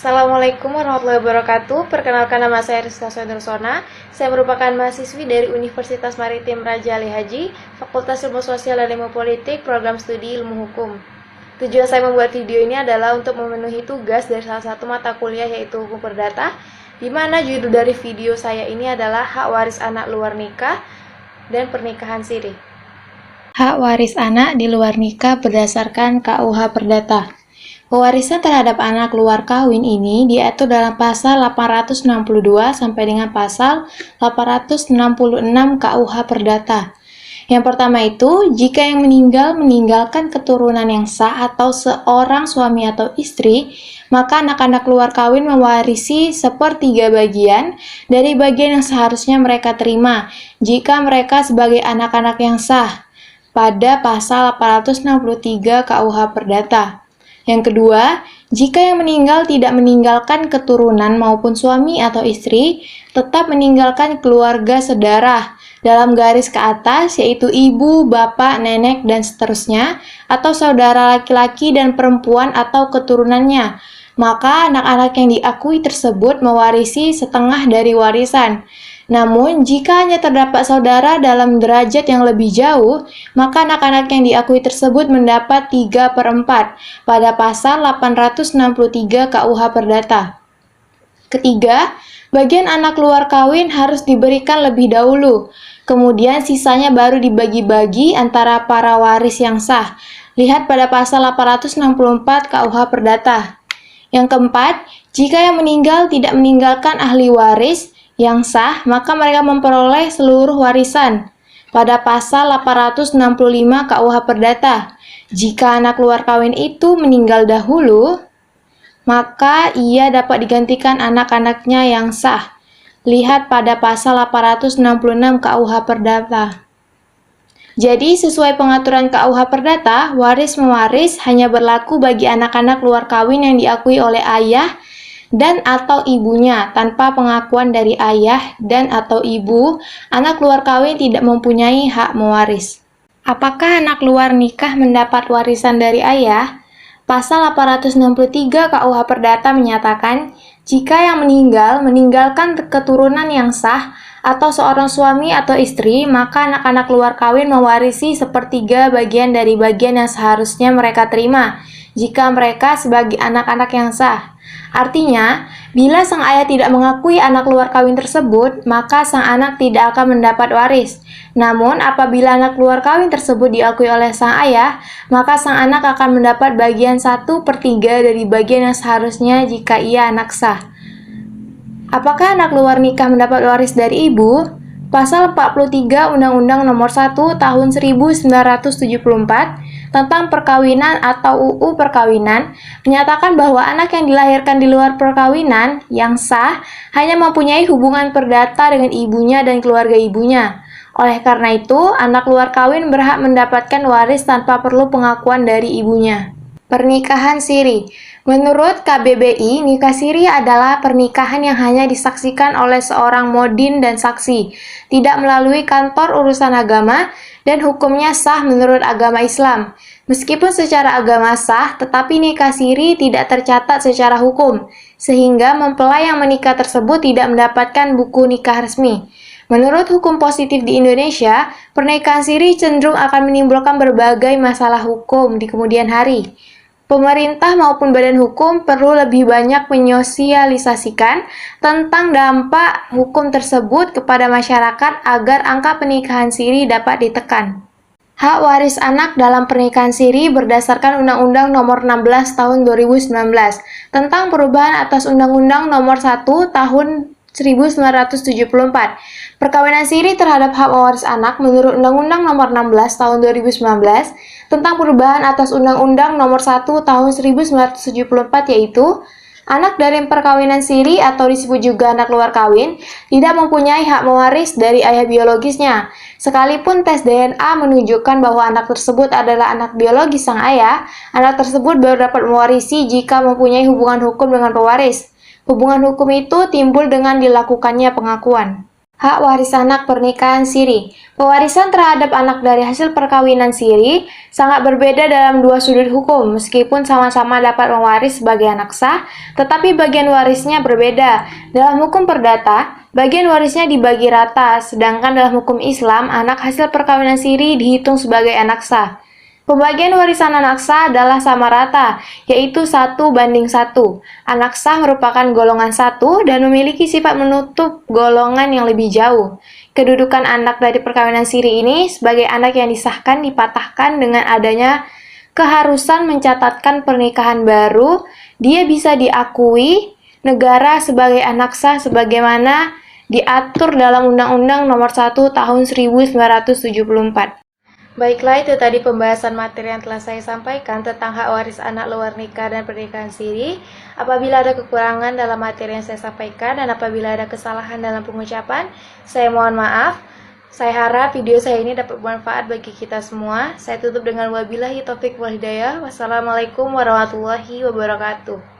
Assalamualaikum warahmatullahi wabarakatuh. Perkenalkan, nama saya Rizka Soedarsona. Saya merupakan mahasiswi dari Universitas Maritim Raja Ali Haji, Fakultas Ilmu Sosial dan Ilmu Politik, Program Studi Ilmu Hukum. Tujuan saya membuat video ini adalah untuk memenuhi tugas dari salah satu mata kuliah, yaitu Hukum Perdata, di mana judul dari video saya ini adalah Hak Waris Anak Luar Nikah dan Pernikahan Siri. Hak waris anak di luar nikah berdasarkan KUH Perdata. Pewarisan terhadap anak luar kawin ini diatur dalam pasal 862 sampai dengan pasal 866 KUH Perdata. Yang pertama itu, jika yang meninggal meninggalkan keturunan yang sah atau seorang suami atau istri, maka anak-anak luar kawin mewarisi sepertiga bagian dari bagian yang seharusnya mereka terima jika mereka sebagai anak-anak yang sah pada pasal 863 KUH Perdata. Yang kedua, jika yang meninggal tidak meninggalkan keturunan maupun suami atau istri, tetap meninggalkan keluarga sedarah dalam garis ke atas, yaitu ibu, bapak, nenek, dan seterusnya, atau saudara laki-laki dan perempuan atau keturunannya, maka anak-anak yang diakui tersebut mewarisi setengah dari warisan. Namun, jika hanya terdapat saudara dalam derajat yang lebih jauh, maka anak-anak yang diakui tersebut mendapat 3/4 pada pasal 863 KUH Perdata. Ketiga, bagian anak luar kawin harus diberikan lebih dahulu, kemudian sisanya baru dibagi-bagi antara para waris yang sah. Lihat pada pasal 864 KUH Perdata. Yang keempat, jika yang meninggal tidak meninggalkan ahli waris yang sah, maka mereka memperoleh seluruh warisan pada pasal 865 KUH Perdata. Jika anak luar kawin itu meninggal dahulu, maka ia dapat digantikan anak-anaknya yang sah. Lihat pada pasal 866 KUH Perdata. Jadi, sesuai pengaturan KUH Perdata, waris-mewaris hanya berlaku bagi anak-anak luar kawin yang diakui oleh ayah dan atau ibunya. Tanpa pengakuan dari ayah dan atau ibu, anak luar kawin tidak mempunyai hak mewaris. Apakah anak luar nikah mendapat warisan dari ayah? Pasal 863 KUH Perdata menyatakan, jika yang meninggal meninggalkan keturunan yang sah atau seorang suami atau istri, maka anak-anak luar kawin mewarisi sepertiga bagian dari bagian yang seharusnya mereka terima jika mereka sebagai anak-anak yang sah. Artinya, bila sang ayah tidak mengakui anak luar kawin tersebut, maka sang anak tidak akan mendapat waris. Namun, apabila anak luar kawin tersebut diakui oleh sang ayah, maka sang anak akan mendapat bagian 1/3 dari bagian yang seharusnya jika ia anak sah. Apakah anak luar nikah mendapat waris dari ibu? Pasal 43 Undang-Undang Nomor 1 Tahun 1974 tentang perkawinan atau UU Perkawinan menyatakan bahwa anak yang dilahirkan di luar perkawinan yang sah hanya mempunyai hubungan perdata dengan ibunya dan keluarga ibunya. Oleh karena itu, anak luar kawin berhak mendapatkan waris tanpa perlu pengakuan dari ibunya. Pernikahan siri. Menurut KBBI, nikah siri adalah pernikahan yang hanya disaksikan oleh seorang modin dan saksi, tidak melalui kantor urusan agama, dan hukumnya sah menurut agama Islam. Meskipun secara agama sah, tetapi nikah siri tidak tercatat secara hukum, sehingga mempelai yang menikah tersebut tidak mendapatkan buku nikah resmi. Menurut hukum positif di Indonesia, pernikahan siri cenderung akan menimbulkan berbagai masalah hukum di kemudian hari. Pemerintah maupun badan hukum perlu lebih banyak menyosialisasikan tentang dampak hukum tersebut kepada masyarakat agar angka pernikahan siri dapat ditekan. Hak waris anak dalam pernikahan siri berdasarkan Undang-Undang Nomor 16 Tahun 2019 tentang perubahan atas Undang-Undang Nomor 1 Tahun 1974. Perkawinan siri terhadap hak waris anak menurut Undang-Undang Nomor 16 Tahun 2019 tentang perubahan atas Undang-Undang Nomor 1 Tahun 1974, yaitu anak dari perkawinan siri atau disebut juga anak luar kawin tidak mempunyai hak mewaris dari ayah biologisnya. Sekalipun tes DNA menunjukkan bahwa anak tersebut adalah anak biologis sang ayah, anak tersebut baru dapat mewarisi jika mempunyai hubungan hukum dengan pewaris. Hubungan hukum itu timbul dengan dilakukannya pengakuan. Hak waris anak pernikahan siri. Pewarisan terhadap anak dari hasil perkawinan siri sangat berbeda dalam dua sudut hukum. Meskipun sama-sama dapat mewaris sebagai anak sah, tetapi bagian warisnya berbeda. Dalam hukum perdata, bagian warisnya dibagi rata, sedangkan dalam hukum Islam, anak hasil perkawinan siri dihitung sebagai anak sah. Pembagian warisan anak sah adalah sama rata, yaitu 1:1. Anak sah merupakan golongan 1 dan memiliki sifat menutup golongan yang lebih jauh. Kedudukan anak dari perkawinan siri ini sebagai anak yang disahkan dipatahkan dengan adanya keharusan mencatatkan pernikahan baru. Dia bisa diakui negara sebagai anak sah sebagaimana diatur dalam Undang-Undang Nomor 1 Tahun 1974. Baiklah, itu tadi pembahasan materi yang telah saya sampaikan tentang hak waris anak luar nikah dan pernikahan siri. Apabila ada kekurangan dalam materi yang saya sampaikan dan apabila ada kesalahan dalam pengucapan, saya mohon maaf. Saya harap video saya ini dapat bermanfaat bagi kita semua. Saya tutup dengan wabillahi taufik wal hidayah. Wassalamualaikum warahmatullahi wabarakatuh.